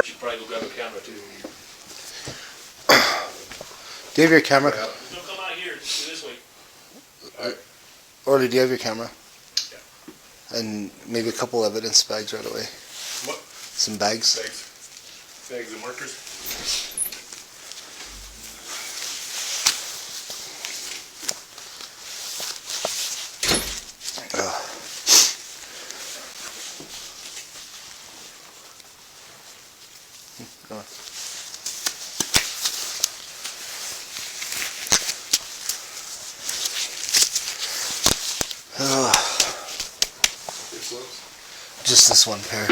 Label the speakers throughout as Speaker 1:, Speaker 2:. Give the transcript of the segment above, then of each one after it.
Speaker 1: should probably go grab a camera too.
Speaker 2: Do you have your camera?
Speaker 1: Don't come out here, just do this way.
Speaker 2: Orly, do you have your camera?
Speaker 1: Yeah.
Speaker 2: And maybe a couple evidence bags right away.
Speaker 1: What?
Speaker 2: Some bags.
Speaker 1: Bags of markers.
Speaker 2: Go on. Just this one pair.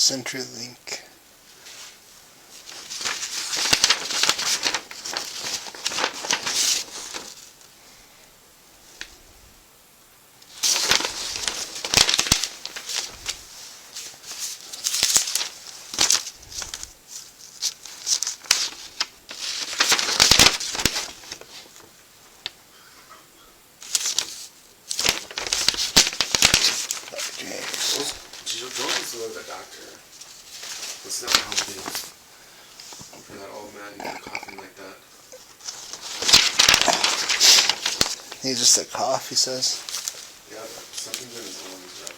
Speaker 2: CenturyLink.
Speaker 3: Jones was a doctor. It's not healthy for that old man to be coughing like that.
Speaker 2: He just said cough, he says.
Speaker 3: Yeah, something's in his lungs, right?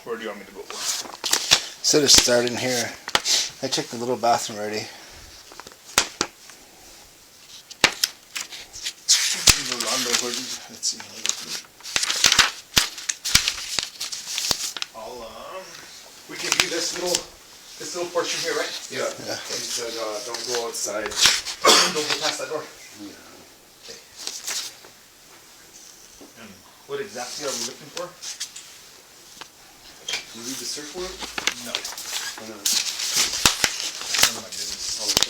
Speaker 4: Where do you want me to go?
Speaker 2: Instead of starting here, I checked the little bathroom already.
Speaker 4: Let's see. We can do this little portion here, right?
Speaker 3: Yeah. He said, don't go outside.
Speaker 4: Don't go past that door.
Speaker 3: Yeah.
Speaker 4: Okay. And what exactly are we looking for?
Speaker 3: You read the search warrant?
Speaker 4: No.
Speaker 3: Why not?
Speaker 4: None of my business.
Speaker 3: Oh, okay.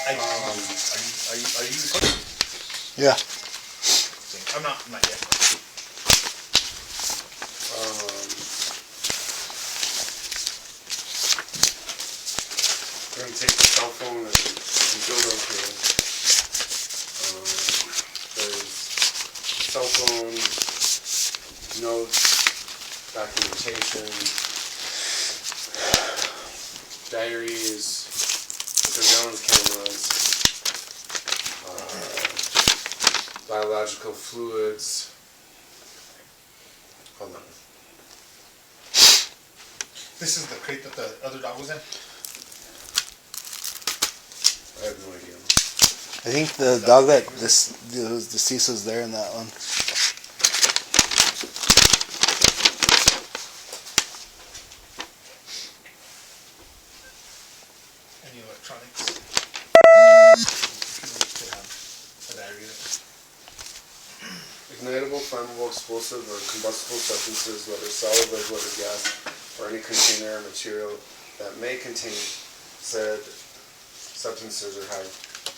Speaker 4: Are you recording?
Speaker 2: Yeah.
Speaker 4: I'm not yet.
Speaker 3: We're going to take the cell phone and go real quick. There's cell phone, notes, documentation, diaries, surveillance cameras, biological fluids. Hold on.
Speaker 4: This is the crate that the other dog was in?
Speaker 3: I have no idea.
Speaker 2: I think the dog that this deceased was there in that one.
Speaker 4: Any electronics? Could have a diary there.
Speaker 3: Ignitable, flammable, explosive, or combustible substances, whether solid, liquid, or gas, or any container or material that may contain said substances or have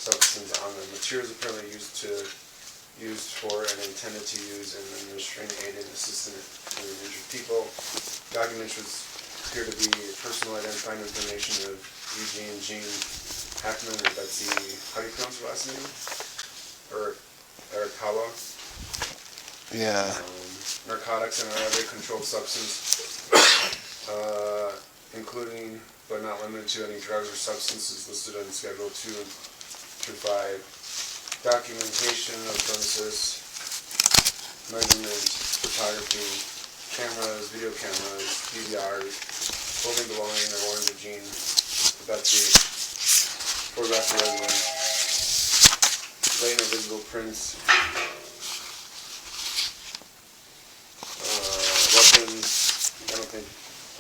Speaker 3: substances on them. Materials apparently used for and intended to use in administering aid and assistance to injured people. Documents which appear to be personal identifying information of Gene Hackman or Betsy, how do you pronounce her last name? Or Arakawa.
Speaker 2: Yeah.
Speaker 3: Narcotics and other controlled substance, including but not limited to any drugs or substances listed in Schedule 2 through 5. Documentation of premises, measurement, photography, cameras, video cameras, DVRs, clothing belonging or belonging to Gene Betsy, photograph the resident, plain or visible prints. Weapons, I don't think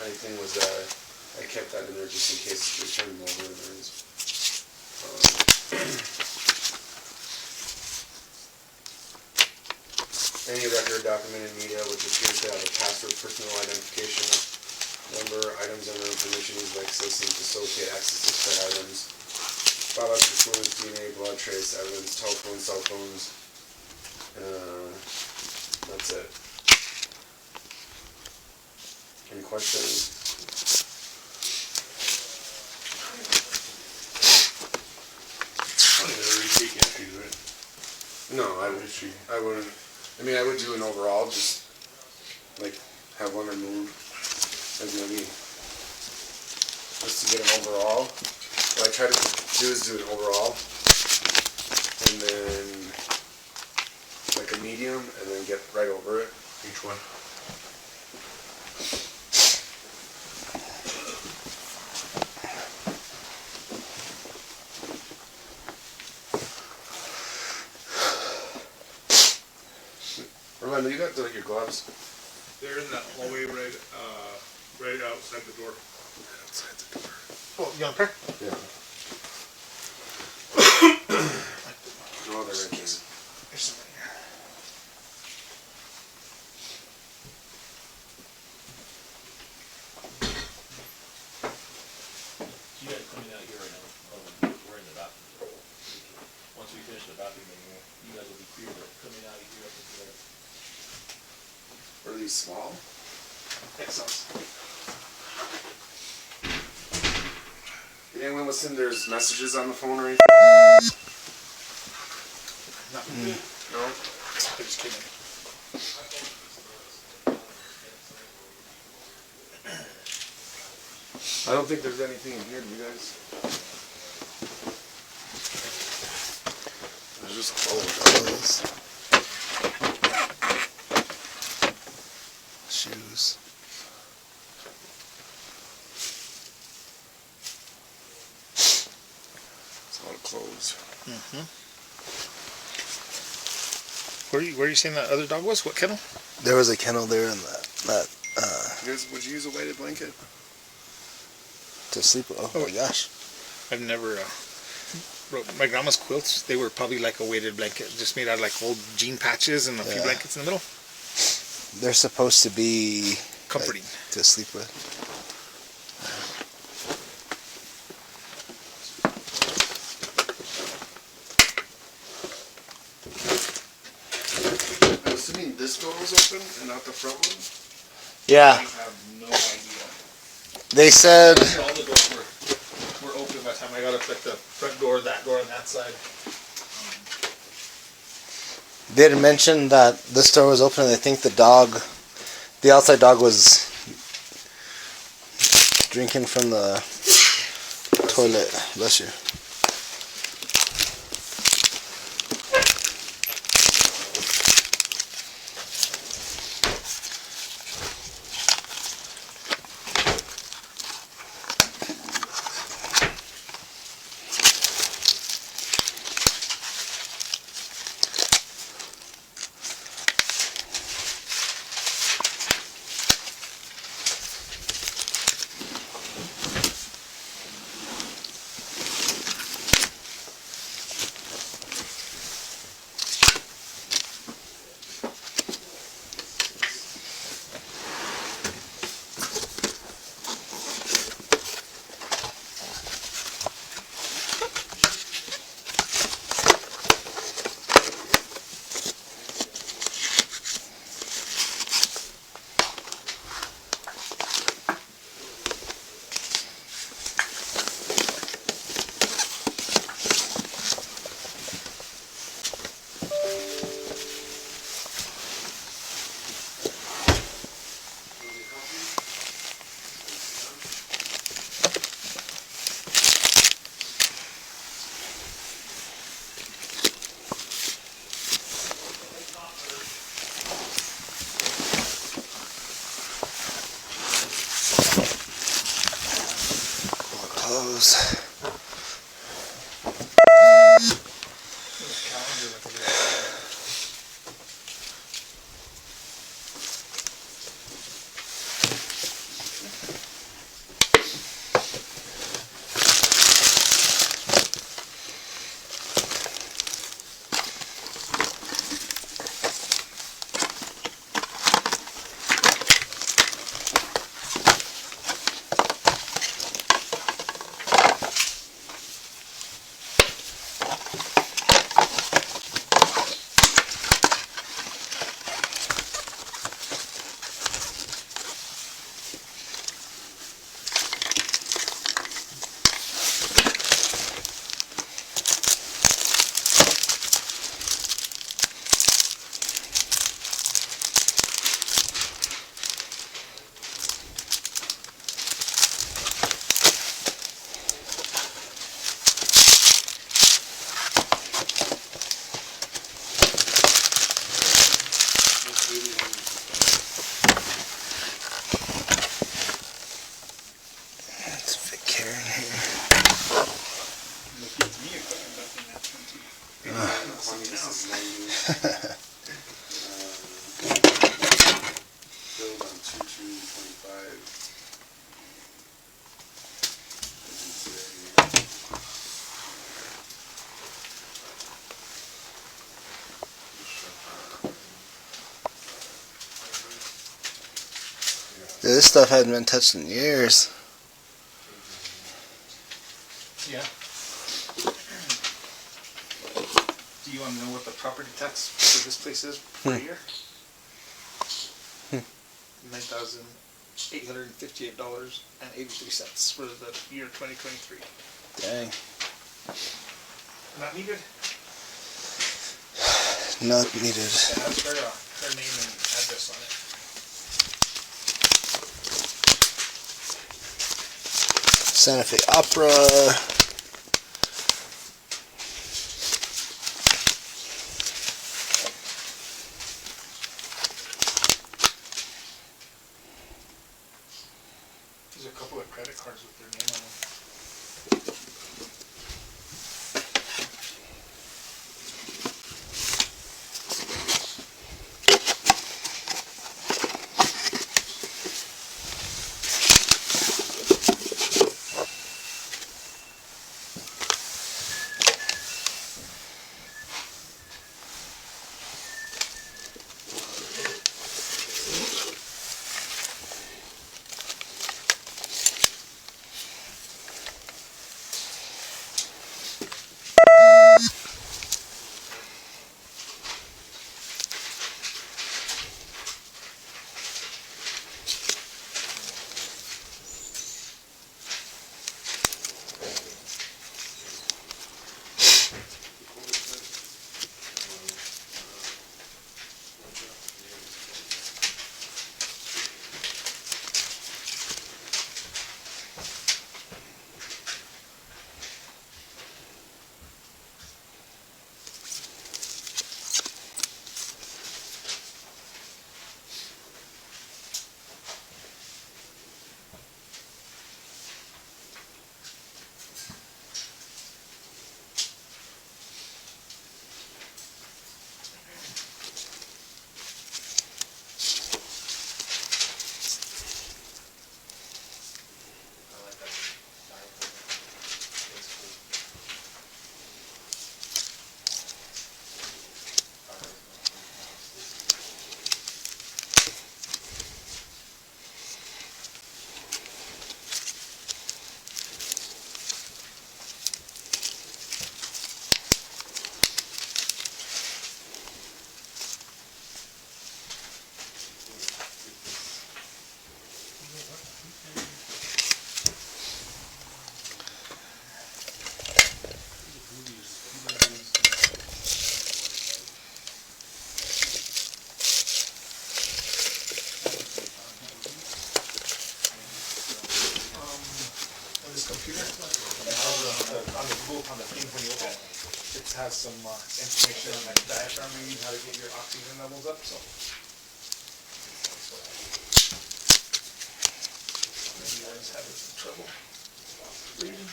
Speaker 3: anything was, I kept that in there just in case we turn them over and there is. Any record documented media which appears to have a password personal identification number, items under information used by citizens to associate access to said items, biological fluids, DNA, blood trace evidence, telephones, cell phones. That's it. Any questions?
Speaker 1: I don't know, retake entries, right?
Speaker 3: No, I wouldn't. I mean, I would do an overall, just like have one removed, like maybe just to get an overall. What I try to do is do an overall, and then like a medium, and then get right over it.
Speaker 1: Each one.
Speaker 3: Orlando, you got your gloves?
Speaker 4: They're in that hallway right outside the door.
Speaker 3: Outside the door.
Speaker 4: Oh, you want a pair?
Speaker 3: Yeah. No, they're right there.
Speaker 4: There's some right here.
Speaker 1: You guys coming out here right now, we're in the bathroom. Once we finish the bathroom, you guys will be clear, but coming out of here up into there.
Speaker 3: Are these small?
Speaker 4: XLs.
Speaker 3: Did anyone listen? There's messages on the phone or anything?
Speaker 4: Nothing.
Speaker 3: No?
Speaker 4: They're just kidding.
Speaker 3: I don't think there's anything in here, do you guys? They're just clothes.
Speaker 2: Shoes.
Speaker 3: It's a lot of clothes.
Speaker 4: Where are you saying that other dog was? What kennel?
Speaker 2: There was a kennel there and that
Speaker 3: You guys, would you use a weighted blanket?
Speaker 2: to sleep with. Oh my gosh.
Speaker 4: I've never. My grandma's quilts, they were probably like a weighted blanket, just made out of like old jean patches and a few
Speaker 2: Yeah.
Speaker 4: blankets in the middle.
Speaker 2: They're supposed to be
Speaker 4: Comforting.
Speaker 2: like, to sleep with.
Speaker 3: I'm assuming this door was open and not the front one?
Speaker 2: Yeah,
Speaker 1: I have no idea.
Speaker 2: they said
Speaker 4: All the doors were open by the time I got up, like the front door, that door, on that side.
Speaker 2: they had mentioned that this door was open and I think the outside dog was drinking from the toilet. Bless you.
Speaker 3: Billed on 2/2/25.
Speaker 2: This stuff hadn't been touched in years.
Speaker 4: Yeah. Do you want to know what the property tax for this place is per year? $9,858.83 for the year 2023.
Speaker 2: Dang.
Speaker 4: Not needed.
Speaker 2: Not needed.
Speaker 4: It has her name and address on it.
Speaker 2: Santa Fe Opera.
Speaker 4: There's a couple of credit cards with their name on them. On the thing when you open it, it has some information on that diagram reading how to get your oxygen levels up. So maybe you guys having some trouble reading.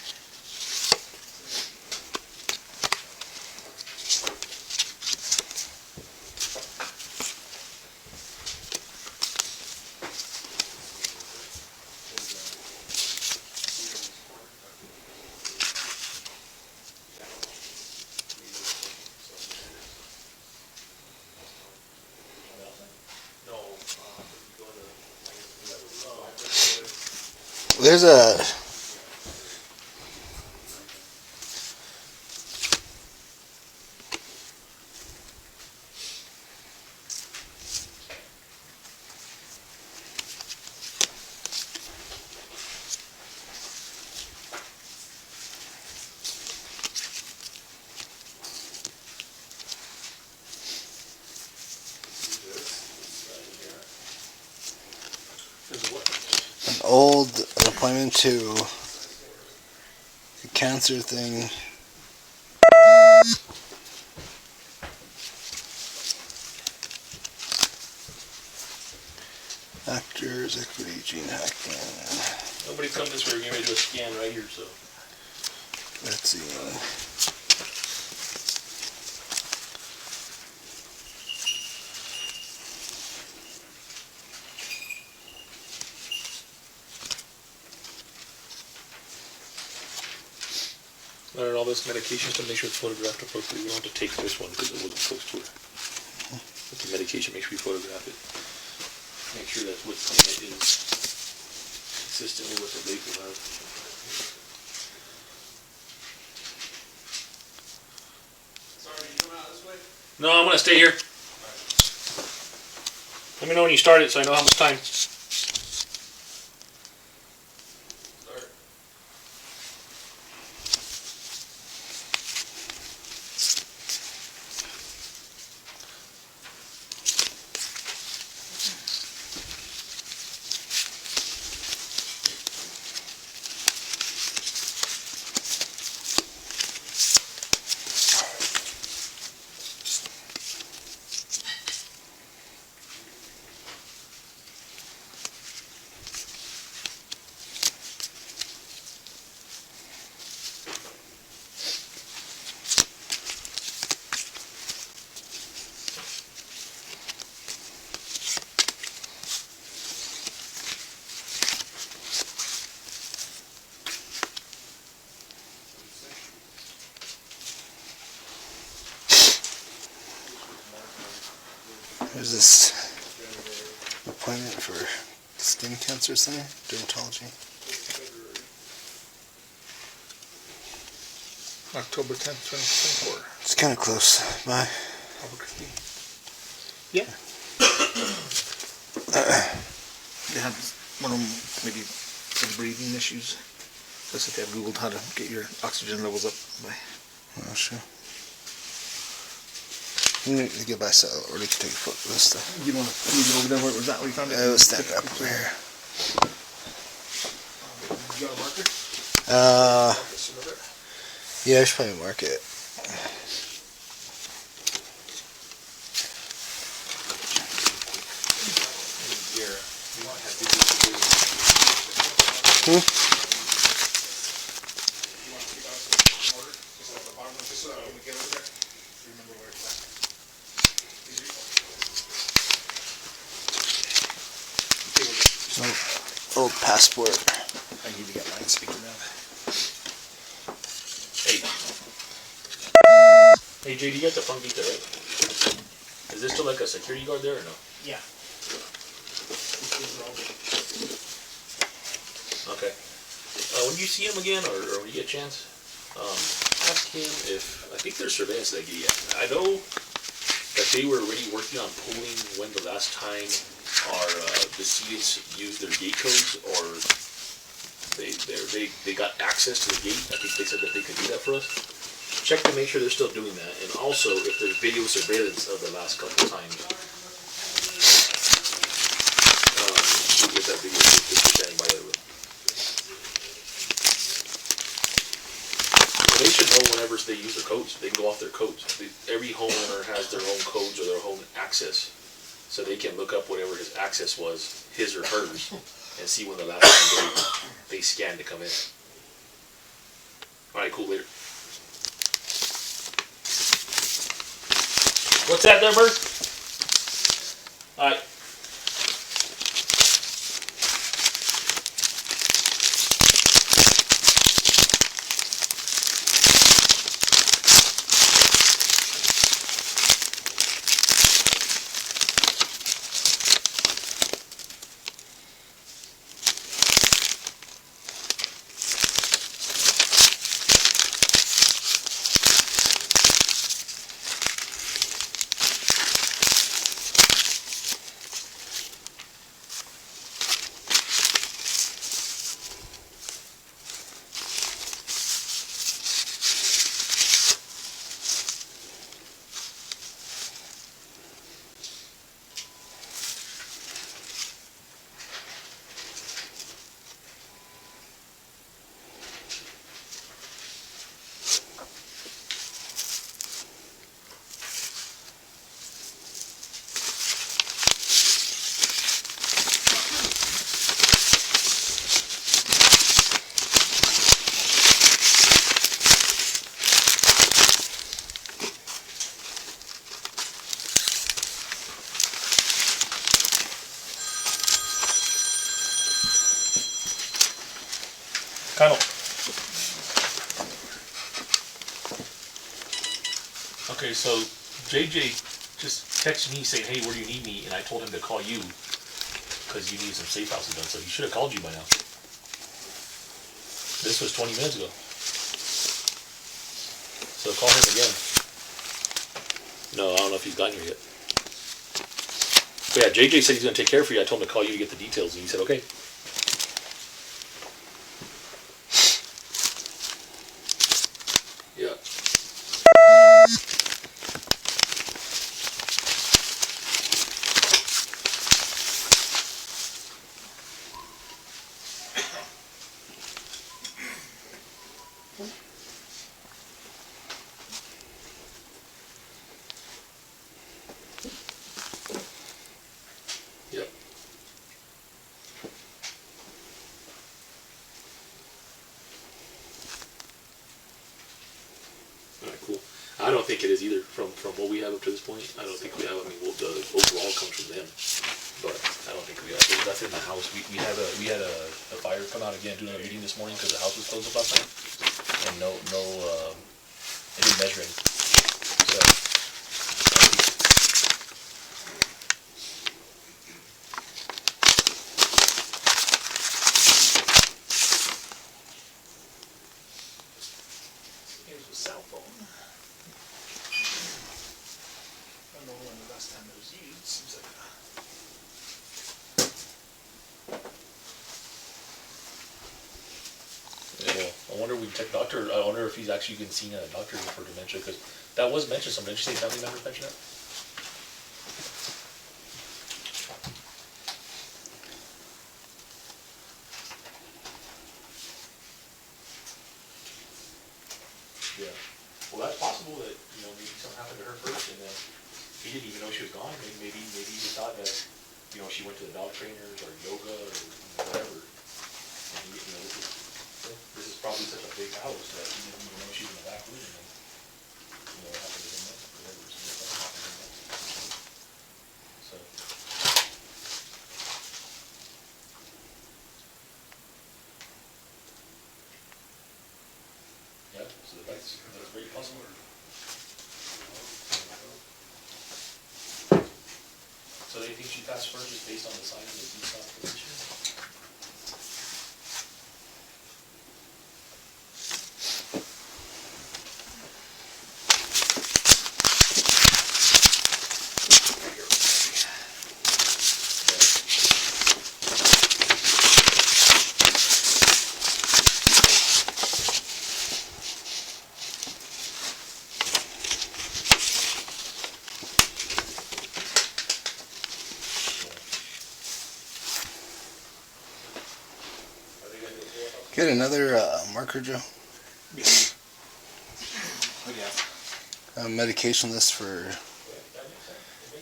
Speaker 2: There's a an old appointment to the cancer thing. Actors, equity, Gene Hackman.
Speaker 1: Nobody's come this way, we're getting ready to do a scan right here, so.
Speaker 2: Betsy.
Speaker 1: us medications to make sure it's photographed appropriately. We don't have to take this one because it wasn't close to her. But the medication, make sure we photograph it. Make sure that what's in it is consistent with what the label has.
Speaker 4: Sorry, you come out this way?
Speaker 1: No, I'm gonna stay here. Let me know when you start it so I know how much time.
Speaker 2: There's this appointment for skin cancer center, dermatology.
Speaker 4: October 10th, 2024.
Speaker 2: It's kind of close by.
Speaker 4: Albuquerque.
Speaker 1: Yeah.
Speaker 4: They have one of them, maybe some breathing issues. Looks like they have Googled how to get your oxygen levels up by.
Speaker 2: Oh, sure. You need to get by so, or you can take a photo of this stuff.
Speaker 4: You want to move it over there? Where was that? Where you found it?
Speaker 2: It was standing up over here.
Speaker 4: You got a marker?
Speaker 2: Yeah, I should probably mark it. Old passport.
Speaker 4: I need to get mine speaking now.
Speaker 1: Hey JD, you got the funky there, right? Is this still like a security guard there or no?
Speaker 4: Yeah.
Speaker 1: Okay. When you see him again, or when you get a chance, ask him if, I think there's surveillance that he had. I know that they were already working on pulling when the last time our decedents used their gate codes, or they got access to the gate. I think they said that they could do that for us. Check to make sure they're still doing that, and also if there's video surveillance of the last couple of times. We'll get that video if you're standing by the room. They should know whenever they use their codes. They can go off their codes. Every homeowner has their own codes or their own access, so they can look up whatever his access was, his or hers, and see when the last time they scanned to come in. All right, cool. Later. What's that there, Bert? All right. Colonel. Okay, so JJ just texted me saying, hey, where do you need me? And I told him to call you because you needed some safe houses done, so he should have called you by now. This was 20 minutes ago. So call him again. No, I don't know if he's gotten here yet. But yeah, JJ said he's going to take care of you. I told him to call you to get the details, and he said, okay. Yeah. Yep. Alright, cool. I don't think it is either. From what we have up to this point, I don't think we have. I mean, well, the overall comes from them, but I don't think we have. There's nothing in the house. We had a fire come out again during a meeting this morning because the house was closed up last night, and no, it didn't measure anything. So.
Speaker 4: Here's a cell phone. I don't know when the last time it was used. Seems like
Speaker 1: Yeah, I wonder we check doctor. I wonder if he's actually been seen at a doctor for dementia because that was mentioned. Something. Did you say family members mentioned that? Yeah. Well, that's possible that maybe something happened to her first, and then he didn't even know she was gone. Maybe he thought that she went to the dog trainers or yoga or whatever. And this is probably such a big house that he didn't even know she was in the back room. And it happened to him next, whatever. Something happened to him next. So. Yeah, so that's very possible. So they think she passed first just based on the signs of the decent position?
Speaker 2: Get another marker, Joe.
Speaker 4: yeah.
Speaker 2: Medication list for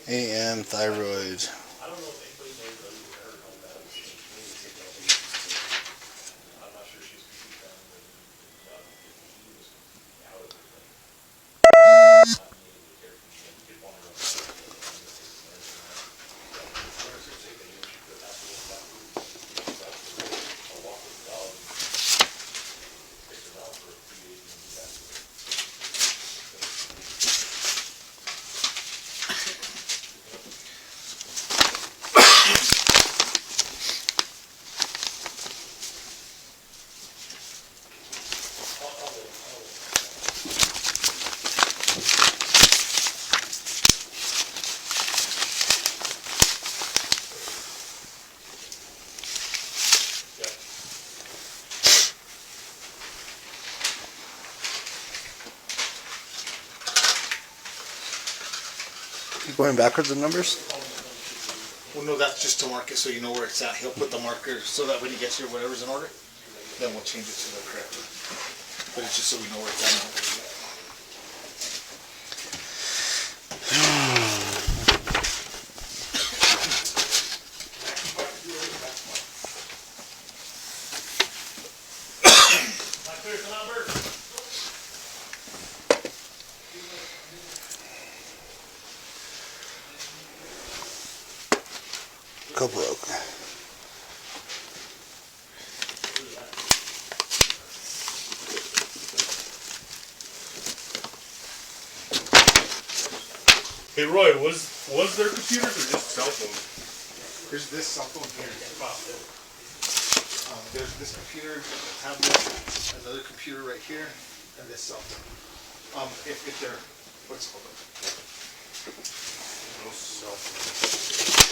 Speaker 2: AM, thyroid.
Speaker 1: I don't know if anybody knows other than her how bad it was. I'm not sure she's completely done, but he was out of it. Not needing to care for him. He could wander around. She could have asked him about food. A walk with the dog. Fix her out for 3 days and then be back to it.
Speaker 2: Going backwards in numbers?
Speaker 4: Well, no, that's just to mark it so you know where it's at. He'll put the marker so that when he gets here, whatever's in order, then we'll change it to the correct one. But it's just so we know where it's at.
Speaker 2: Go broke.
Speaker 5: Hey Roy, was there computers or just cell phones?
Speaker 4: There's this cell phone here. There's this computer, tablet, another computer right here, and this cell phone. If they're, what's it called?
Speaker 5: No cell phones.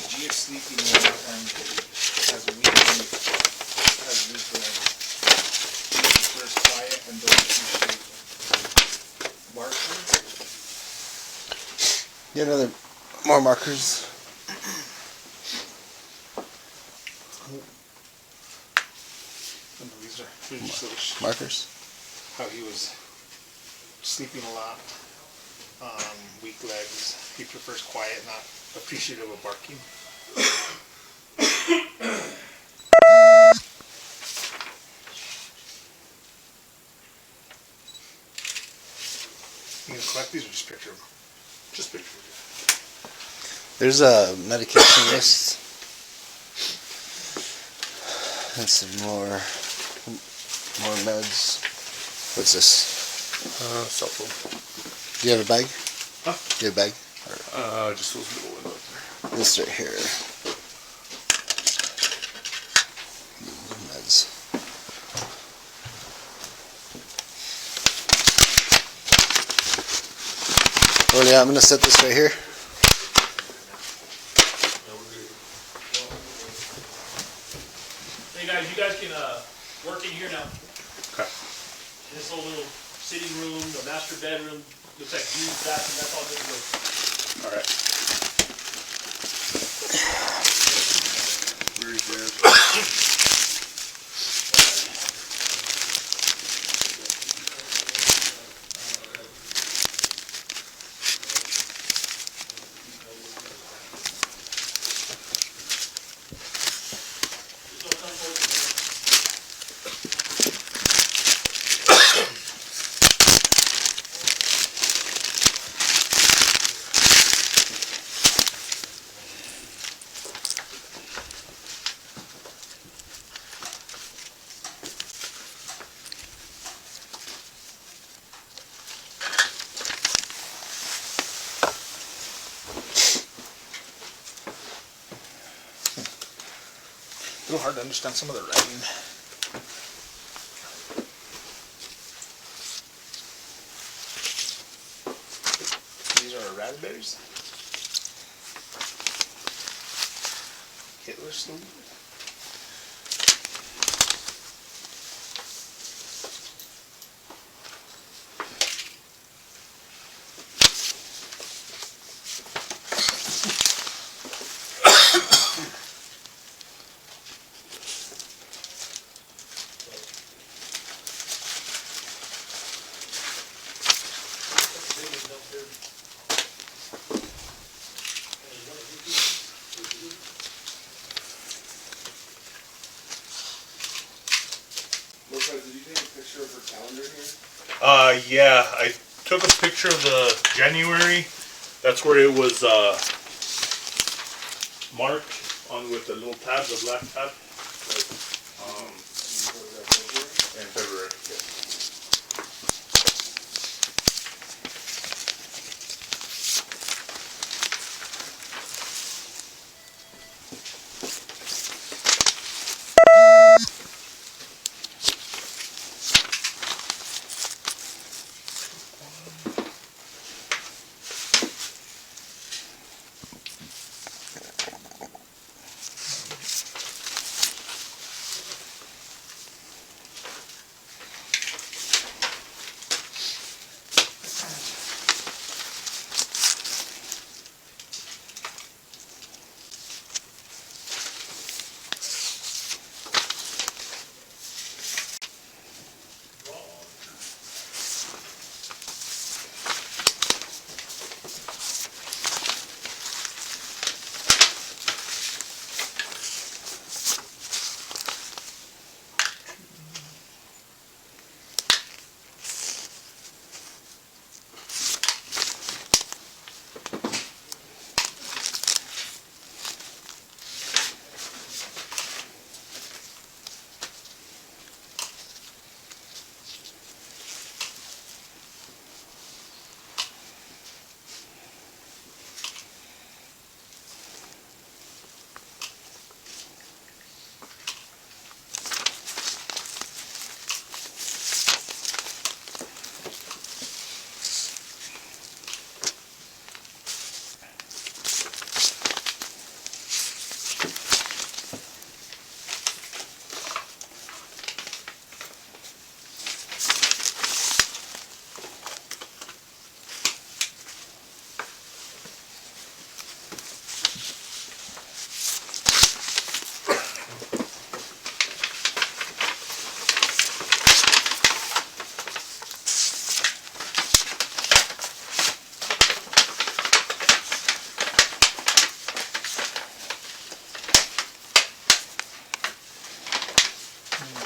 Speaker 4: G is sleeping now and has a weekend, has weekend. G prefers quiet and don't appreciate markers.
Speaker 2: Get another more markers.
Speaker 4: And these are just little
Speaker 2: Markers.
Speaker 4: how he was sleeping a lot, weak legs. He prefers quiet, not appreciative of barking. You gonna collect these or just picture them?
Speaker 5: Just pictures.
Speaker 2: There's a medication list. And some more meds. What's this?
Speaker 5: Cell phone.
Speaker 2: Do you have a bag?
Speaker 5: Huh?
Speaker 2: Do you have a bag?
Speaker 5: Just those middle windows there.
Speaker 2: This right here. Meds. Oh yeah, I'm gonna set this right here.
Speaker 1: Hey guys, you guys can work in here now.
Speaker 5: Okay.
Speaker 1: This whole little sitting room, the master bedroom, looks like Gene's bathroom, that's all good to go.
Speaker 5: All right. Where is yours?
Speaker 4: A little hard to understand some of the writing. These are raspberries. Hitler salute.
Speaker 3: Did you take a picture of her calendar here?
Speaker 5: Yeah, I took a picture of the January. That's where it was marked on with the little tab, the black tab. In February. Yeah.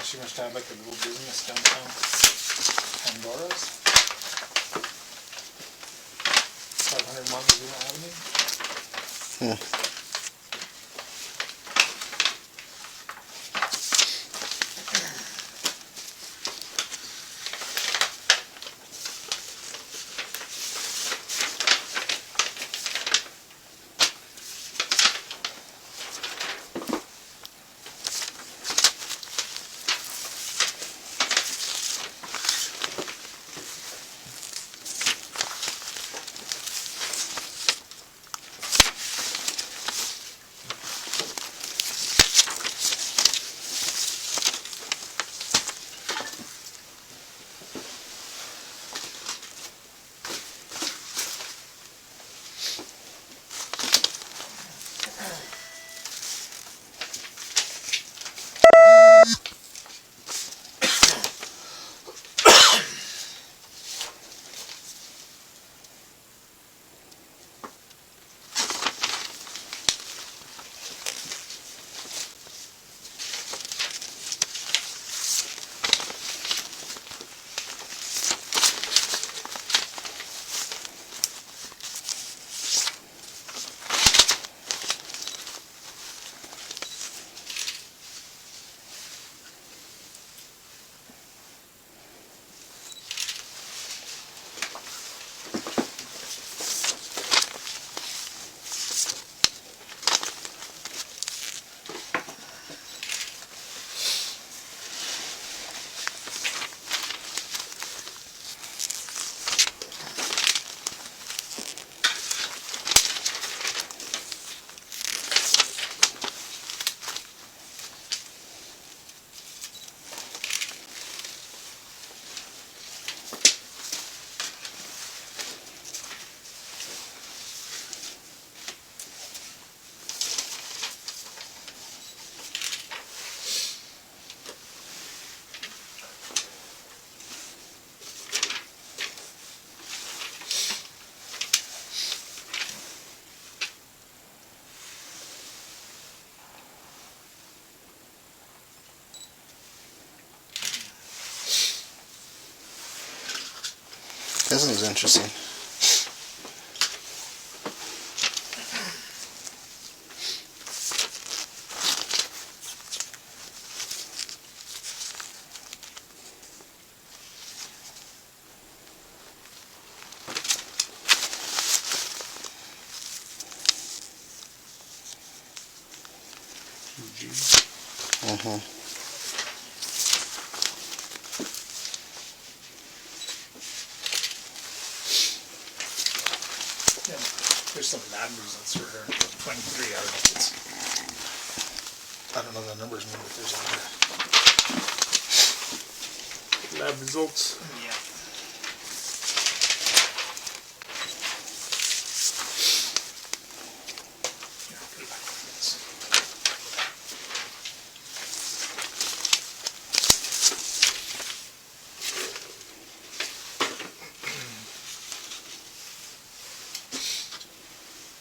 Speaker 4: She must have like a little business downtown Pandora's. 500 Montezuma Avenue.
Speaker 2: This is interesting. Mm-hmm.
Speaker 4: There's some lab results for her. 23, I don't know the numbers, but there's a
Speaker 1: Lab results.
Speaker 4: yeah. Yeah, put it back like this.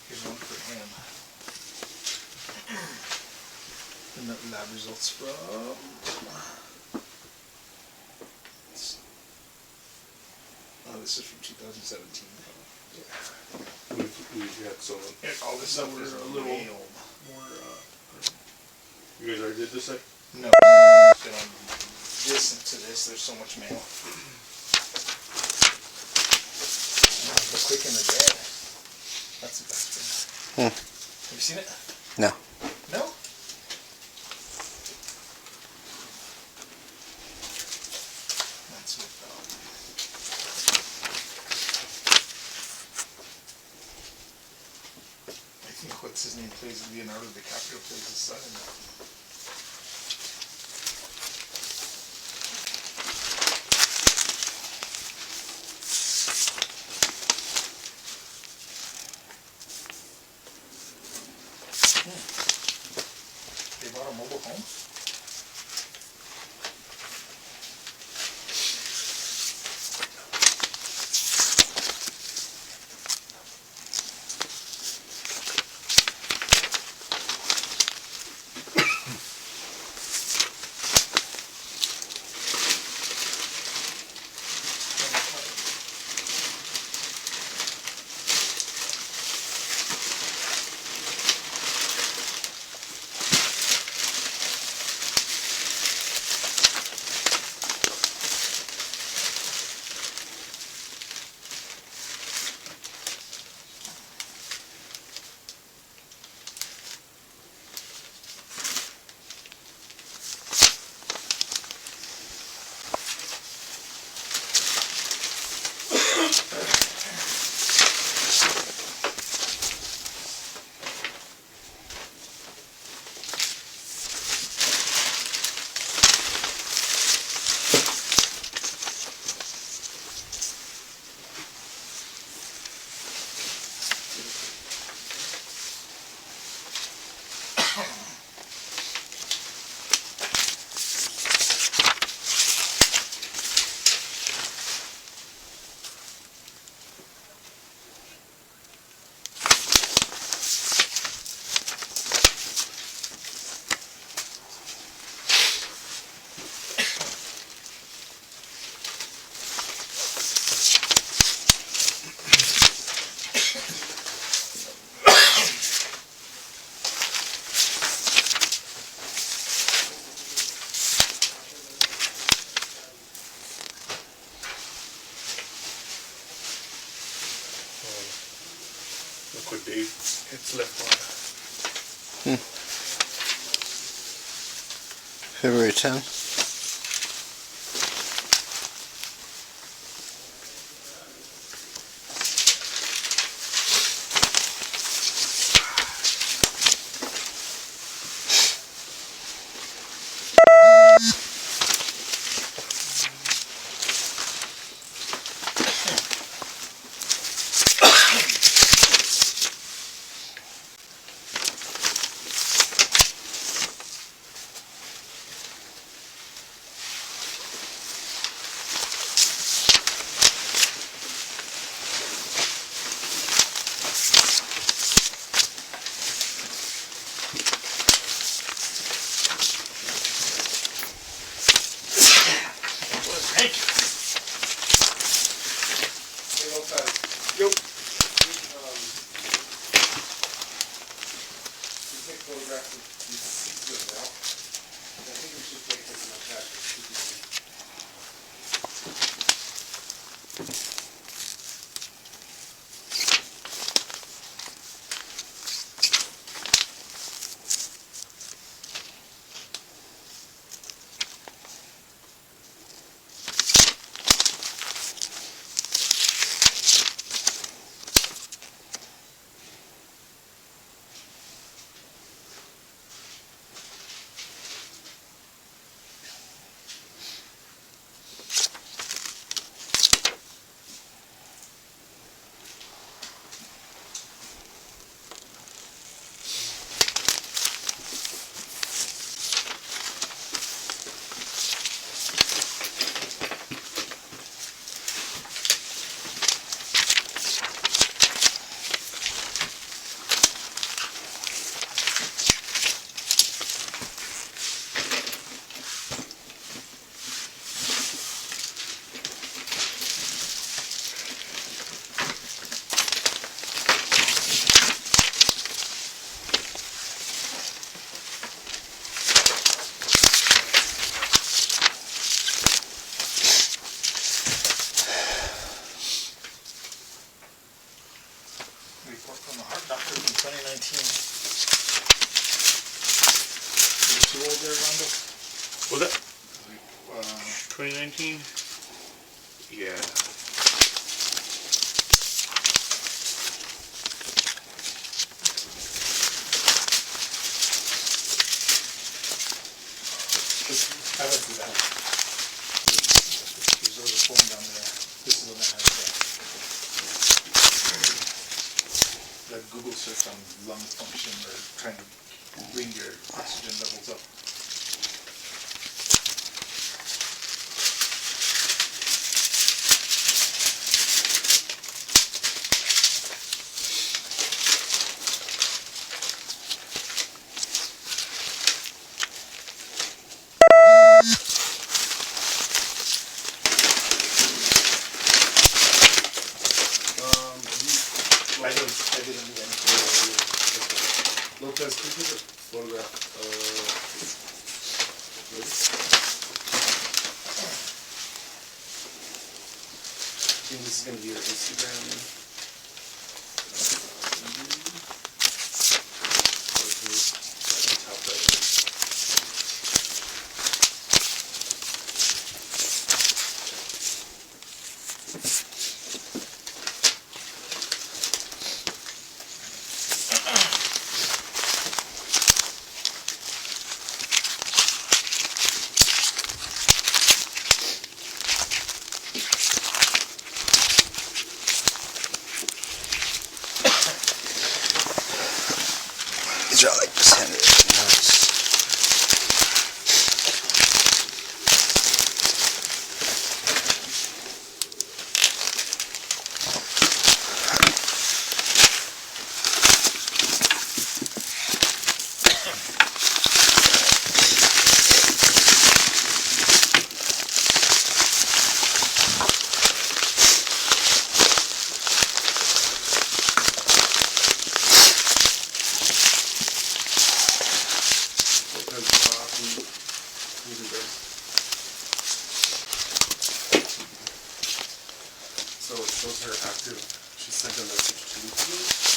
Speaker 4: Here's one for him. And the lab results from... Oh, this is from 2017.
Speaker 5: We've had some.
Speaker 4: Yeah, all this stuff is a little more...
Speaker 5: You guys already did this thing?
Speaker 4: No. Then on this and to this, there's so much mail. The Quick and the Dead. That's the best thing. Have you seen it?
Speaker 2: No.
Speaker 4: No? That's with, I think what's his name plays Leonardo DiCaprio plays his son in that. They bought a mobile home?
Speaker 5: date it's left on.
Speaker 2: February 10.
Speaker 4: Thank you.
Speaker 3: Yo. Take photographs of these seats now. I think we should take this in our cash.
Speaker 4: Report from the heart doctor from 2019. You're too old there, Rondo?
Speaker 5: Was that
Speaker 4: Uh,
Speaker 5: 2019? Yeah.
Speaker 4: I went through that. There's a form down there. This is one that has that Google search on lung function or trying to bring your oxygen levels up. I didn't do anything.
Speaker 3: Lopez, can you take a photograph? Ready? I think this is going to be your Instagram. Top right.
Speaker 2: These are like just handwritten notes. So it shows her active. She's
Speaker 3: sent a message to you too.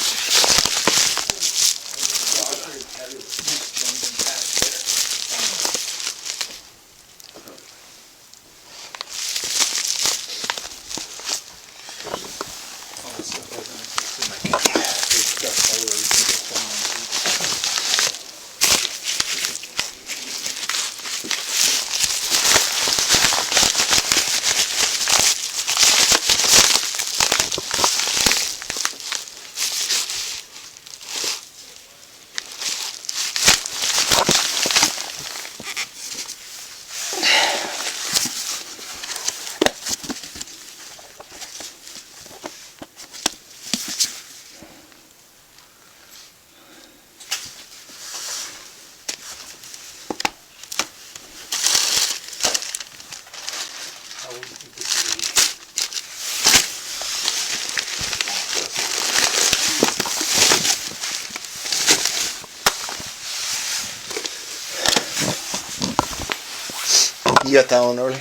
Speaker 2: You got that one early?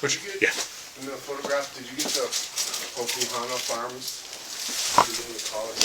Speaker 5: Which, yeah.
Speaker 3: In the photograph, did you get the Okuhana Farms? Did you call it?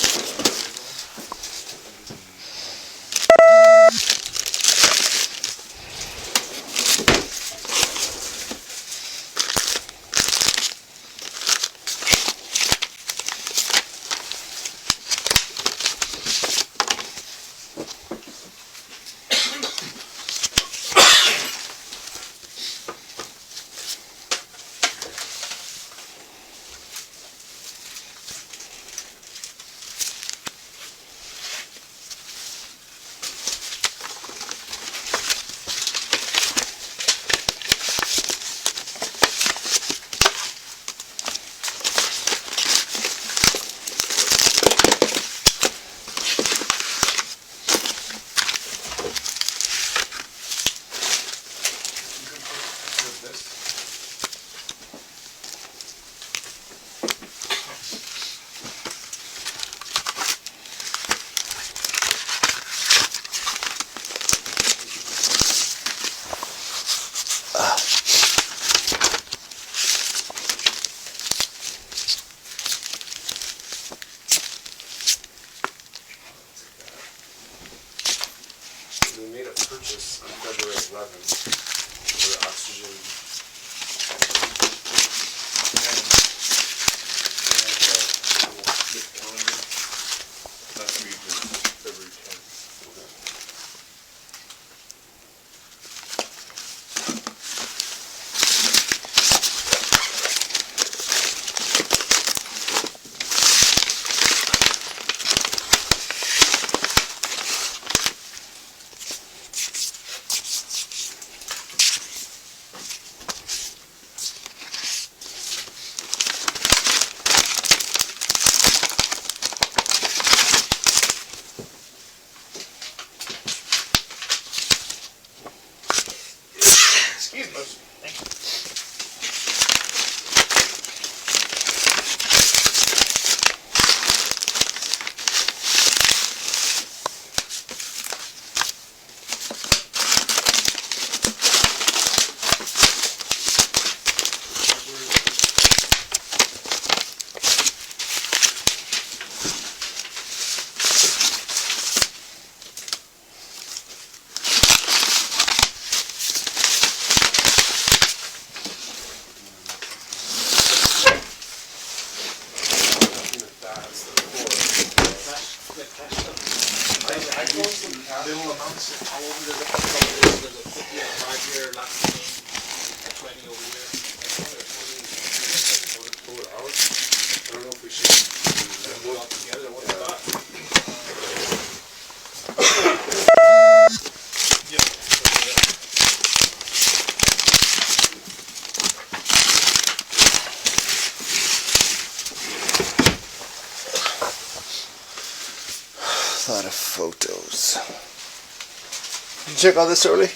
Speaker 3: We made a purchase on February 11th for oxygen.
Speaker 5: Last week was February 10th.
Speaker 4: Little amounts all over the there's a 50 and a 5 year lots of things, 20 over here.
Speaker 3: I don't know if we should
Speaker 4: Put it all together, what's that?
Speaker 2: A lot of photos. Did you check all this early?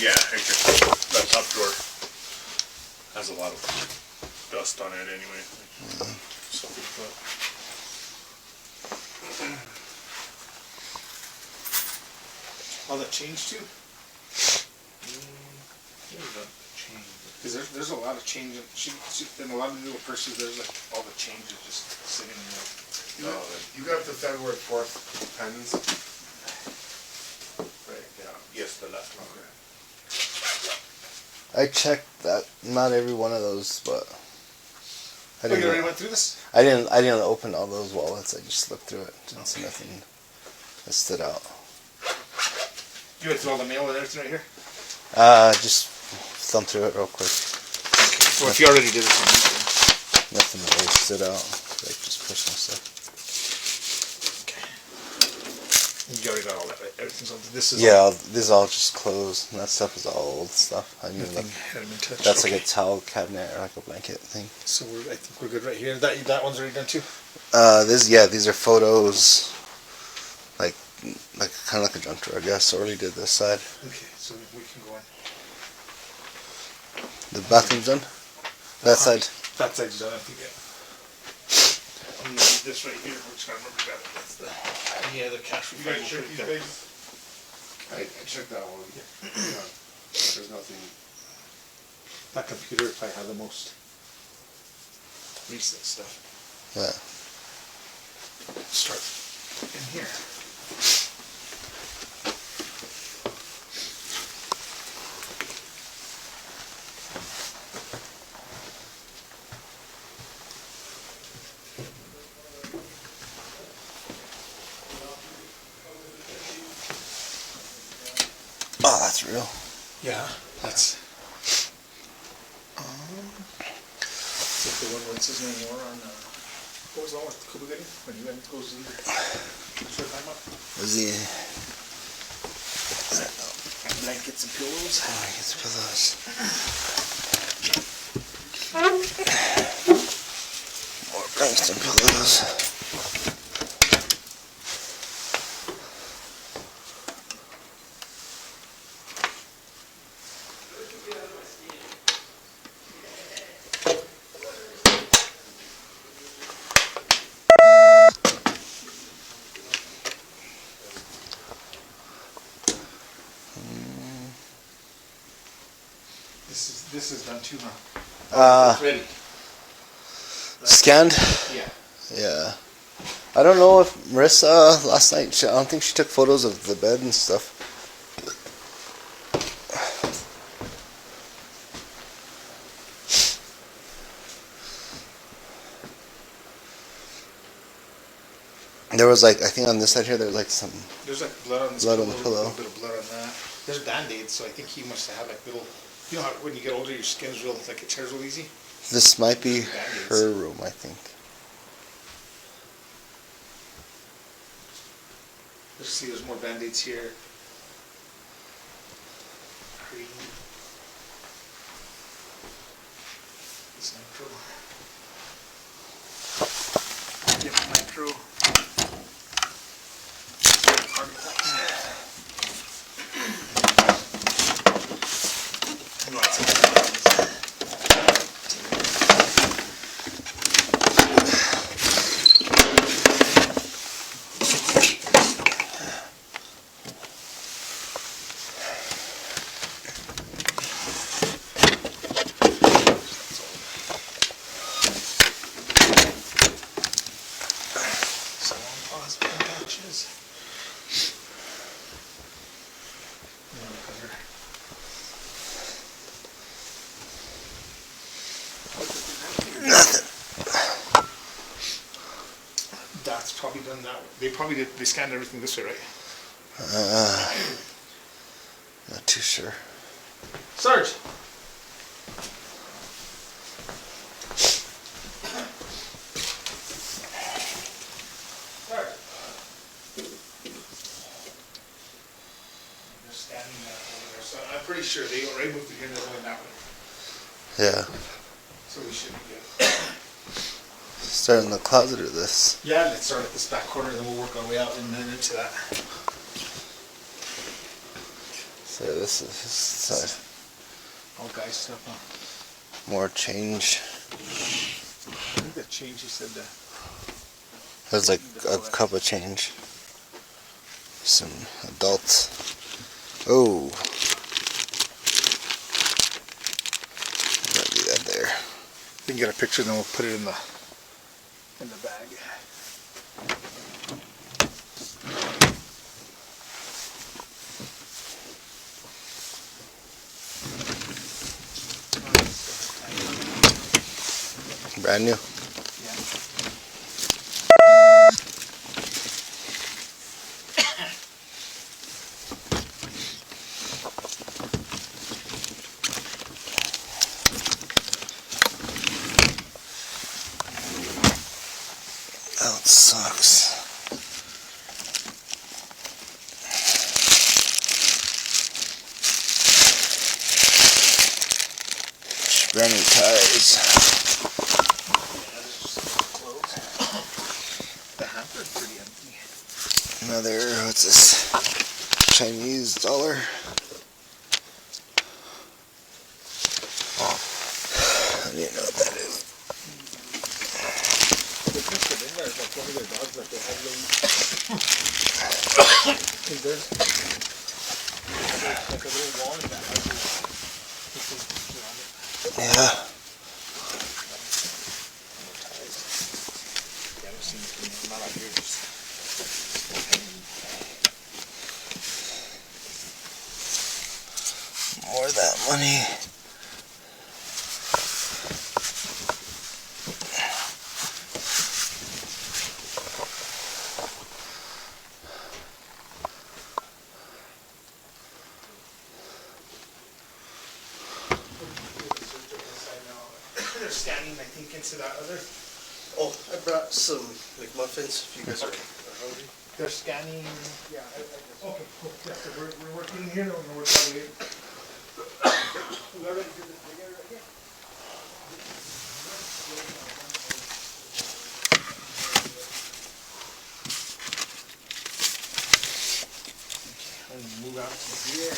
Speaker 5: Yeah, actually, that top drawer has a lot of dust on it anyway. Something like
Speaker 4: Oh, that changed too? Cause there's a lot of change in, in a lot of the little purses, there's like all the changes just sitting in there.
Speaker 3: You got the February 4th pens?
Speaker 5: Right, yeah, yes, the last one.
Speaker 2: I checked that. Not every one of those, but I
Speaker 4: Oh, you already
Speaker 2: didn't.
Speaker 4: went through this?
Speaker 2: I didn't open all those wallets. I just looked through it. Didn't see nothing that stood out.
Speaker 4: You went through all the mail and everything right here?
Speaker 2: Just thumb through it real quick.
Speaker 4: Well, if you already did this one,
Speaker 2: Nothing that really stood out. Like just personal stuff.
Speaker 4: you already got all that, right? Everything's on, this is
Speaker 2: Yeah, this is all just clothes, and that stuff is all old stuff. I mean,
Speaker 4: nothing
Speaker 2: like,
Speaker 4: hadn't been touched.
Speaker 2: that's
Speaker 4: Okay.
Speaker 2: like a towel cabinet or like a blanket thing.
Speaker 4: So I think we're good right here. That one's already done too?
Speaker 2: These are photos, like kind of like a junk drawer, I guess. Already did this side.
Speaker 4: Okay, so we can go in.
Speaker 2: The bathroom's done. That side.
Speaker 4: That side's done, I think, yeah. I'm gonna leave this right here, which I remember that. That's the, the cash
Speaker 3: You guys
Speaker 4: refill.
Speaker 3: check these bags? I checked that one. Yeah. There's nothing.
Speaker 4: That computer probably had the most recent stuff.
Speaker 2: Yeah.
Speaker 4: Start in here.
Speaker 2: Oh, that's real.
Speaker 4: Yeah, that's. It's like the one where it says no more on. What was the one with Kuba getting when you went goes in there? What's your time up?
Speaker 2: Is he?
Speaker 4: Blankets and pillows.
Speaker 2: Blankets, pillows. More blankets and pillows.
Speaker 4: This is done too, huh? It's ready.
Speaker 2: Scanned?
Speaker 4: Yeah.
Speaker 2: Yeah. I don't know if Marissa last night. I don't think she took photos of the bed and stuff. There was like, I think on this side here, there was like some.
Speaker 4: There's like blood on this
Speaker 2: Blood on
Speaker 4: pillow,
Speaker 2: the pillow.
Speaker 4: a little bit of blood on that. There's Band-Aids, so I think he must have like little. You know how when you get older, your skin's real like it tears real easy.
Speaker 2: This might be
Speaker 4: Band-Aids.
Speaker 2: her room, I think.
Speaker 4: Let's see, there's more Band-Aids here. Cream. This nitro. Different nitro. Lots of That's probably done that way. They probably did, they scanned everything this way, right?
Speaker 2: Not too sure.
Speaker 4: Sarge! Sarge! They're scanning that over there, so I'm pretty sure they already moved it here and they're going that way.
Speaker 2: Yeah.
Speaker 4: So we should be good.
Speaker 2: Start in the closet or this?
Speaker 4: Yeah, let's start at this back corner, then we'll work our way out and then into that.
Speaker 2: So this is this side.
Speaker 4: All guys stuff, huh?
Speaker 2: More change.
Speaker 4: I think that change, you said that.
Speaker 2: There's like a cup of change. Some adults. Oh.
Speaker 4: We can get a picture, then we'll put it in the bag.
Speaker 2: Brand new. Oh, it sucks. Brand new tires.
Speaker 4: The hamper's pretty empty.
Speaker 2: Another, what's this? Chinese dollar. I don't even know what that is.
Speaker 4: They just put in there like one of their dogs that they have little. Is there like a little wall in that house?
Speaker 2: Yeah.
Speaker 4: Yeah, I've seen it. Not out here, just.
Speaker 2: More of that money.
Speaker 4: They're scanning, I think, into that other.
Speaker 6: Oh, I brought some McMuffins if you guys are hungry.
Speaker 4: They're scanning. Yeah. Okay, cool. Yeah, so we're working here, and we're probably. We already did this together right here. Okay, I'm gonna move out to here.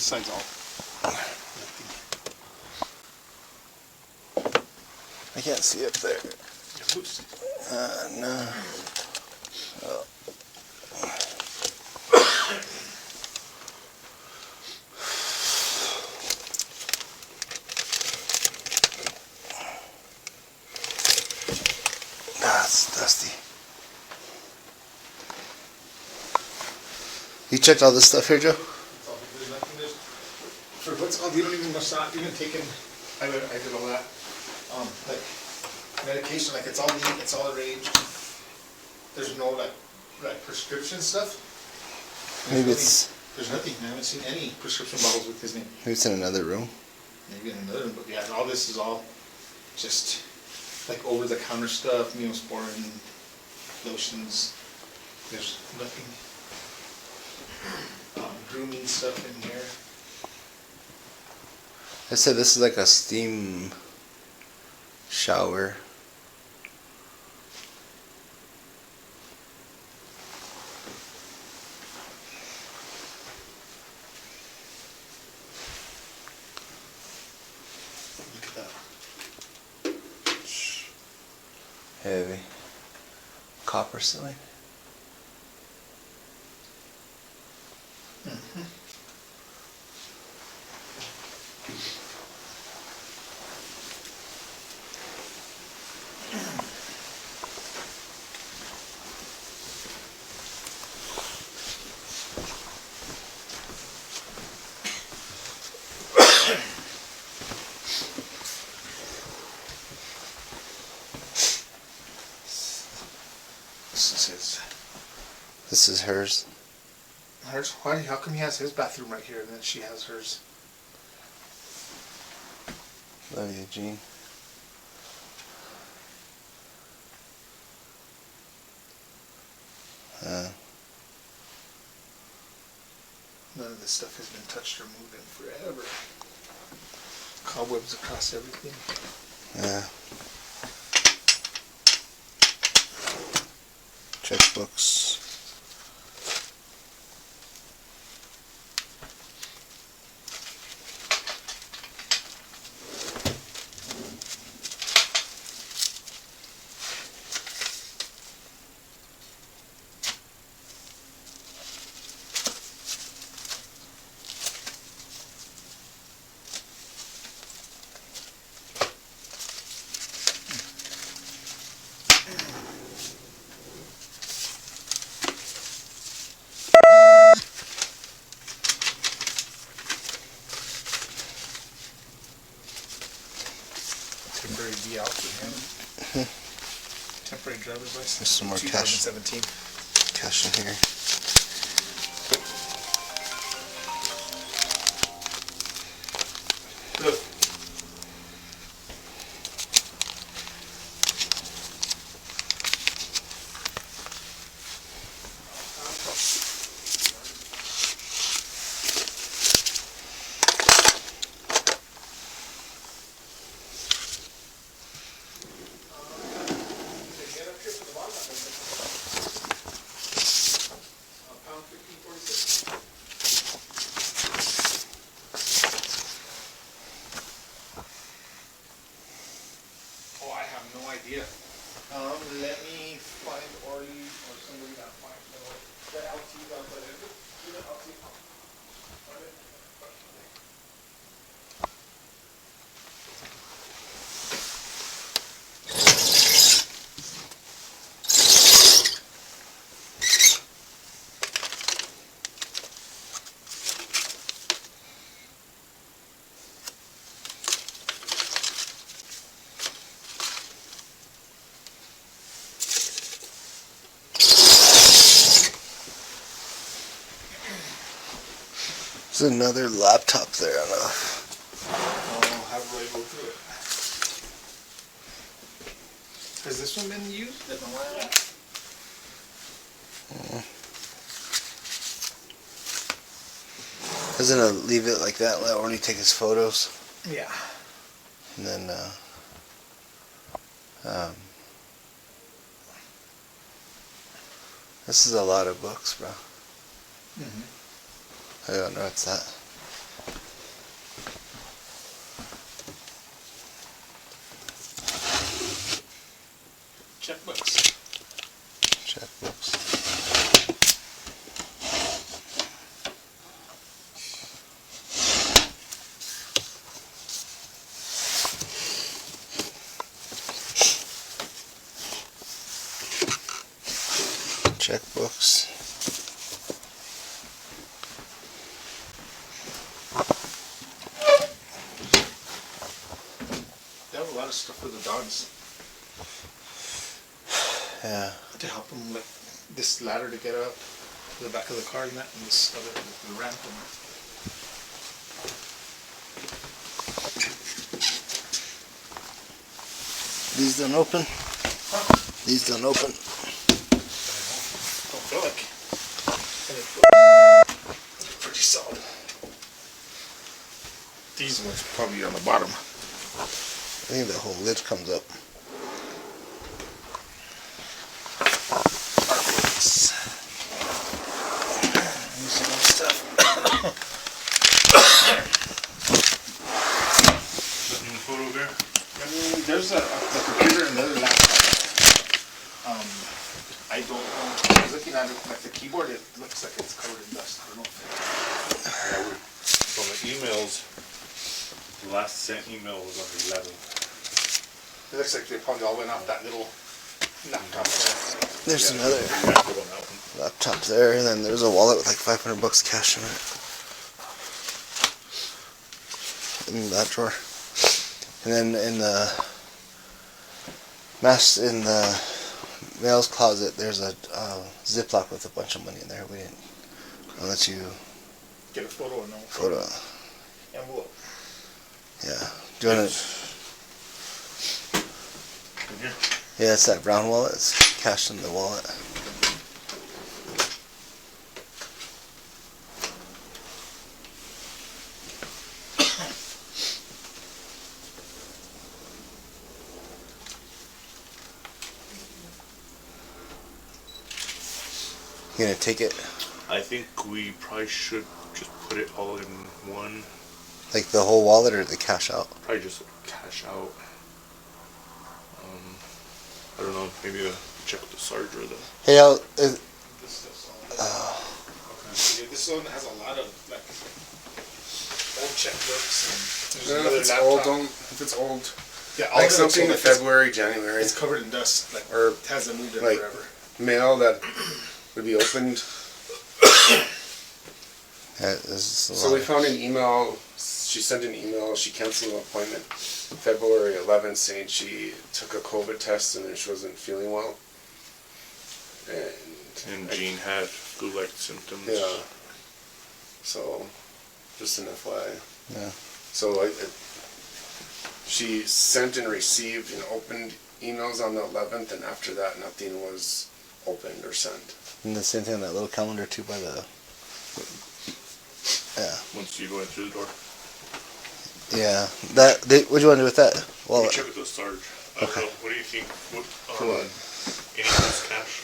Speaker 4: this side's all.
Speaker 2: I can't see up there.
Speaker 4: Oops.
Speaker 2: No. Oh. That's dusty. You checked all this stuff here, Joe?
Speaker 4: It's all, there's nothing, for what's called, you don't even must not even taken, I did all that. Like medication, like it's all neat, it's all arranged. There's no like prescription stuff.
Speaker 2: Maybe it's
Speaker 4: There's nothing, I haven't seen any prescription bottles with his name.
Speaker 2: maybe it's in another room.
Speaker 4: Maybe in another, but yeah, all this is all just like over the counter stuff, Neosporin, lotions. There's nothing. Grooming stuff in here.
Speaker 2: I said this is like a steam shower.
Speaker 4: Look at that.
Speaker 2: Heavy. Copper ceiling.
Speaker 4: This is his.
Speaker 2: This is hers.
Speaker 4: Hers? Why? How come he has his bathroom right here and then she has hers?
Speaker 2: Love you, Gene.
Speaker 4: None of this stuff has been touched or moved in forever. Cobwebs across everything.
Speaker 2: Yeah. Checkbooks.
Speaker 4: Temporary D out for him. Temporary driver's license.
Speaker 2: There's some more cash.
Speaker 4: 2017.
Speaker 2: Cash in here.
Speaker 4: Look. Oh, I have no idea. Let me find Orly or somebody that finds the LT down by there. Do the LT.
Speaker 2: There's another laptop there. I don't know.
Speaker 4: I'll have Roy go through it. Has this one been used in a while?
Speaker 2: Doesn't it leave it like that? Let Orly take his photos,
Speaker 4: Yeah.
Speaker 2: and then this is a lot of books, bro. I don't know what's that.
Speaker 4: Checkbooks.
Speaker 2: Checkbooks. Checkbooks.
Speaker 4: They have a lot of stuff for the dogs
Speaker 2: Yeah.
Speaker 4: to help them, like this ladder to get up to the back of the car and that, and this other the ramp. And
Speaker 2: These don't open. These don't open.
Speaker 4: don't feel like. Pretty solid. These ones probably on the bottom.
Speaker 2: I think the whole lid comes up.
Speaker 5: Nothing in the photo there?
Speaker 4: I mean, there's a computer and another laptop. I don't know. I was looking at it, like the keyboard, it looks like it's covered in dust. I don't know.
Speaker 5: From the emails, the last sent email was on the 11th.
Speaker 4: It looks like they probably all went off that little laptop there.
Speaker 2: There's
Speaker 5: Yeah,
Speaker 2: another
Speaker 5: pretty active on that one.
Speaker 2: laptop there, and then there's a wallet with like $500 cash in it. In that drawer. And then in the mail's closet, there's a Ziploc with a bunch of money in there. I'll let you
Speaker 4: Get a photo or no?
Speaker 2: photo.
Speaker 4: Envelope.
Speaker 2: Yeah. Do you want to?
Speaker 5: In here?
Speaker 2: Yeah, it's that brown wallet. It's cash in the wallet. You gonna take it?
Speaker 5: I think we probably should just put it all in one.
Speaker 2: Like the whole wallet or the cash out?
Speaker 5: Probably just cash out. I don't know. Maybe check with the Sarge or the.
Speaker 2: Hey,
Speaker 4: This stuff's all. Yeah, this one has a lot of like old checkbooks and there's
Speaker 3: No,
Speaker 4: another
Speaker 3: if it's
Speaker 4: laptop.
Speaker 3: old, if it's old,
Speaker 4: Yeah, all
Speaker 3: like
Speaker 4: of it's
Speaker 3: something
Speaker 4: old,
Speaker 3: in
Speaker 4: like it's-
Speaker 3: February, January,
Speaker 4: It's covered in dust, like
Speaker 3: or
Speaker 4: it hasn't moved in
Speaker 3: like-
Speaker 4: forever.
Speaker 3: mail that would be opened.
Speaker 2: yeah, this is a
Speaker 3: So
Speaker 2: lot
Speaker 3: we
Speaker 2: of-
Speaker 3: found an email, she sent an email, she canceled an appointment February 11th saying she took a COVID test and then she wasn't feeling well.
Speaker 5: And Gene had flu-like symptoms.
Speaker 3: Yeah. So, just an FYI.
Speaker 2: Yeah.
Speaker 3: So she sent and received and opened emails on the 11th, and after that nothing was opened or sent.
Speaker 2: And the same thing on that little calendar too by the. Yeah.
Speaker 5: Once you go in through the door.
Speaker 2: Yeah. What do you want to do with that?
Speaker 5: Well,
Speaker 2: Wallet?
Speaker 5: check with the Sarge.
Speaker 2: Okay.
Speaker 5: What do you think? What,
Speaker 3: For what?
Speaker 5: any of this cash?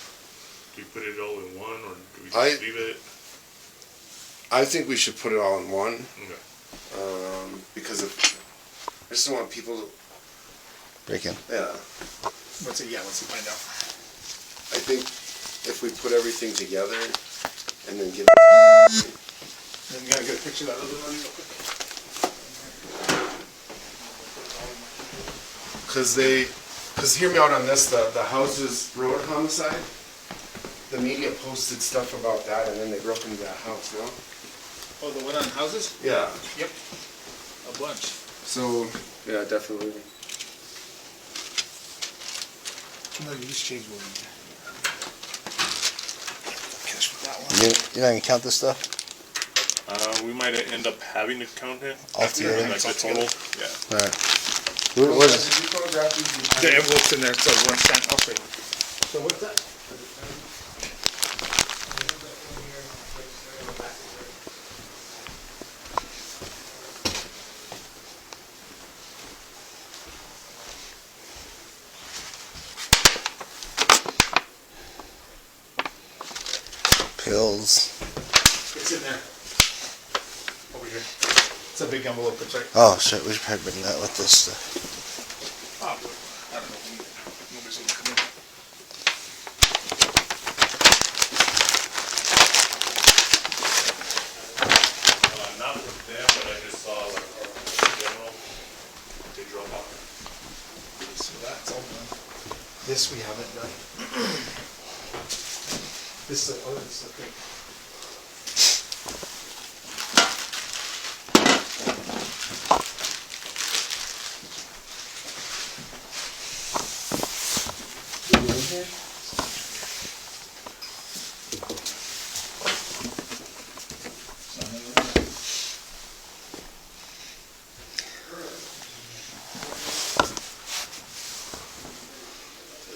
Speaker 5: Do we put it all in one, or do we just
Speaker 3: I-
Speaker 5: leave it?
Speaker 3: I think we should put it all in one,
Speaker 5: Okay.
Speaker 3: because I just don't want people to,
Speaker 2: Break in.
Speaker 3: yeah.
Speaker 4: Once you find out.
Speaker 3: I think if we put everything together and then give it,
Speaker 4: Then you gotta get a picture of that other one real quick.
Speaker 3: because hear me out on this, the houses road homicide, the media posted stuff about that and then they broke into that house, no?
Speaker 4: Oh, the one on houses?
Speaker 3: Yeah.
Speaker 4: Yep. A bunch.
Speaker 3: So, yeah, definitely.
Speaker 4: No, you just change one. Cash with that one.
Speaker 2: You're not gonna count this stuff?
Speaker 5: We might end up having to count it.
Speaker 2: All together?
Speaker 5: Like the total. Yeah.
Speaker 2: All right. What is?
Speaker 3: Did you photograph these?
Speaker 4: The envelope's in there, so one stand, I'll show you. So what's that?
Speaker 2: Pills.
Speaker 4: It's in there. Over here. It's a big envelope, it's right.
Speaker 2: Oh shit, we should probably bring that with this stuff.
Speaker 4: Oh, I don't know, nobody's gonna come in.
Speaker 5: Not with them, but I just saw like in general, they drove off.
Speaker 4: So that's all done. This we haven't done. This is, oh, this is great.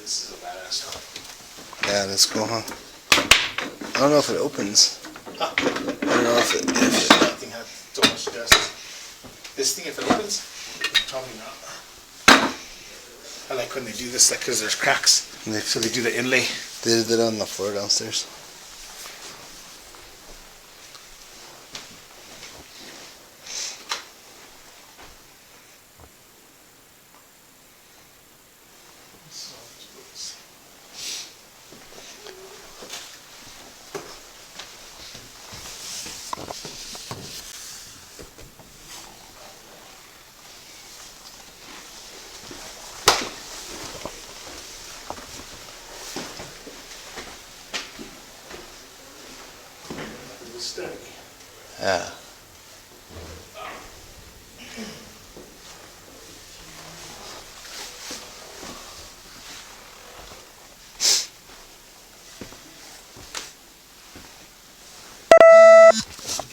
Speaker 4: This is a badass one.
Speaker 2: Yeah, that's cool, huh? I don't know if it opens.
Speaker 4: Huh?
Speaker 2: I don't know if it.
Speaker 4: That thing had so much dust. This thing, if it opens, probably not. I like when they do this, like, because there's cracks. So they do the inlay.
Speaker 2: They did it on the floor downstairs.
Speaker 4: Steady.
Speaker 2: Yeah.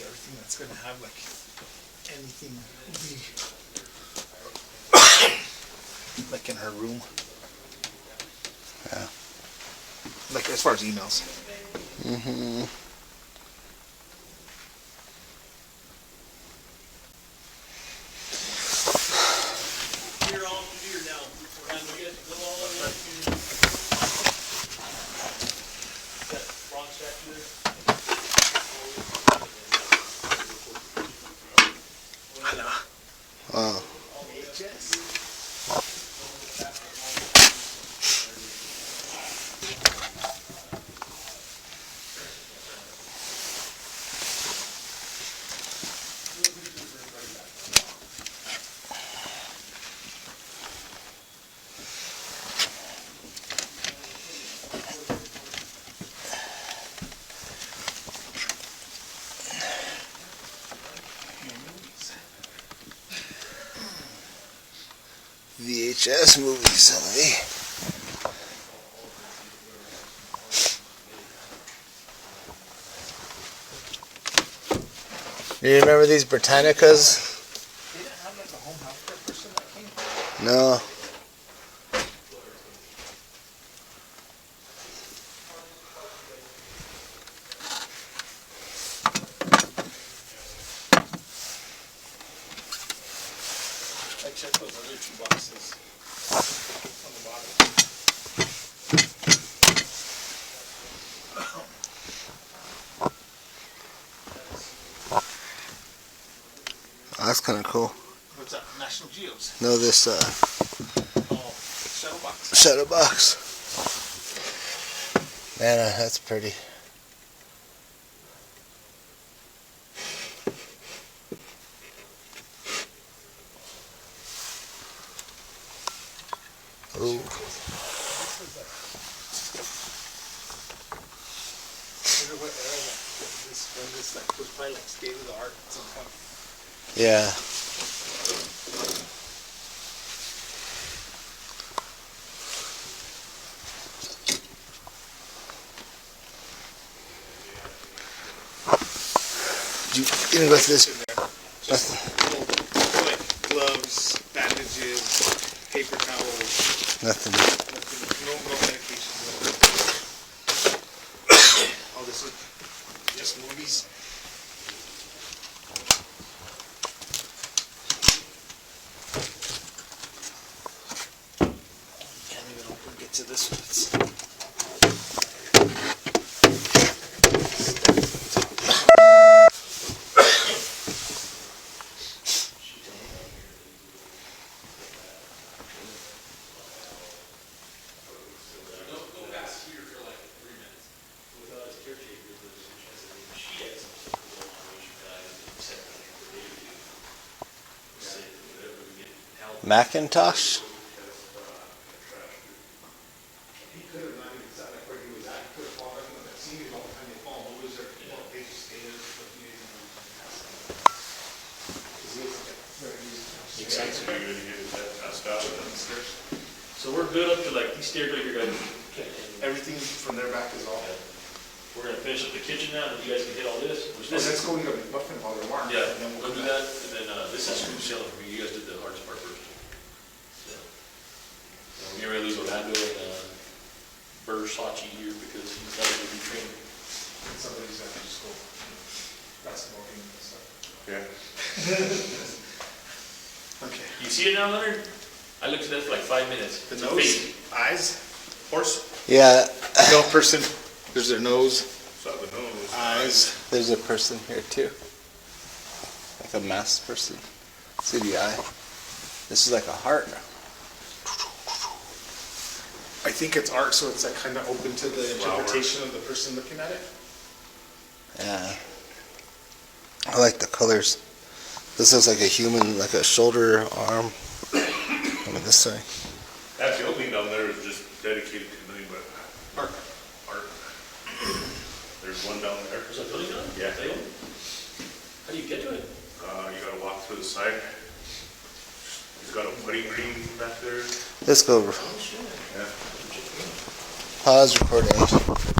Speaker 4: Everything that's gonna have like anything like in her room.
Speaker 2: Yeah.
Speaker 4: Like as far as emails.
Speaker 2: Mm-hmm.
Speaker 1: You're all clear now. We're gonna get go all the way to that wrong statue there.
Speaker 2: Wow. VHS movies, somebody. Do you remember these Britannicas?
Speaker 4: They didn't have like a home healthcare person that came.
Speaker 2: No.
Speaker 4: I checked those other two boxes on the bottom.
Speaker 2: Oh, that's kind of cool.
Speaker 4: What's that? National Geos.
Speaker 2: No, this
Speaker 4: Oh, shuttle box.
Speaker 2: shadow box. Man, that's pretty. Ooh.
Speaker 4: I wonder what era this like was probably like state of the art at some point.
Speaker 2: Yeah. You gonna go through this?
Speaker 4: Just like gloves, bandages, paper towels,
Speaker 2: Nothing.
Speaker 4: no medication. All this is just movies. Can't even open get to this one.
Speaker 2: Macintosh?
Speaker 4: He could have not even sat like where he was at, he could have fallen, I've seen it all the time, they fall over there, they just stay there for a few days and then pass out. 'Cause he was like, very easy.
Speaker 1: Makes sense.
Speaker 5: So you're gonna get that passed out and then
Speaker 1: So we're good up to like these stairs right here, guys.
Speaker 4: Everything from their back is all.
Speaker 1: We're gonna finish up the kitchen now, and you guys can hit all this. Which
Speaker 4: Oh,
Speaker 1: this
Speaker 4: let's go eat a muffin while they're warm.
Speaker 1: Yeah,
Speaker 4: And then
Speaker 1: we'll
Speaker 4: we'll
Speaker 1: do
Speaker 4: come back.
Speaker 1: that, and then, this is smooth sailing for me, you guys did the hardest part first. So, we're getting ready to lose Orlando and, Sachi here because he's not gonna be trained.
Speaker 4: And somebody's gonna just go, that's smoking and stuff.
Speaker 5: Yeah.
Speaker 4: Okay.
Speaker 1: You see it now, Leonard? I looked at that for like 5 minutes.
Speaker 4: The
Speaker 1: It's a
Speaker 4: nose,
Speaker 1: face.
Speaker 4: eyes, horse,
Speaker 2: Yeah,
Speaker 4: no person, there's their nose,
Speaker 5: Saw the nose.
Speaker 4: eyes.
Speaker 2: there's a person here too. Like a masked person. See the eye? This is like a heart.
Speaker 4: I think it's art, so it's like kind of open to the interpretation of the person looking at it.
Speaker 2: Yeah. I like the colors. This looks like a human, like a shoulder, arm. Look at this side.
Speaker 5: That building down there is just dedicated to nothing but
Speaker 4: Art.
Speaker 5: art. There's one down there.
Speaker 1: There's a building on it?
Speaker 5: Yeah.
Speaker 1: They own it? How do you get to it?
Speaker 5: You gotta walk through the side. He's got a putting green back there.
Speaker 2: Let's go.
Speaker 1: Oh, shit.
Speaker 5: Yeah.
Speaker 2: Pause recording.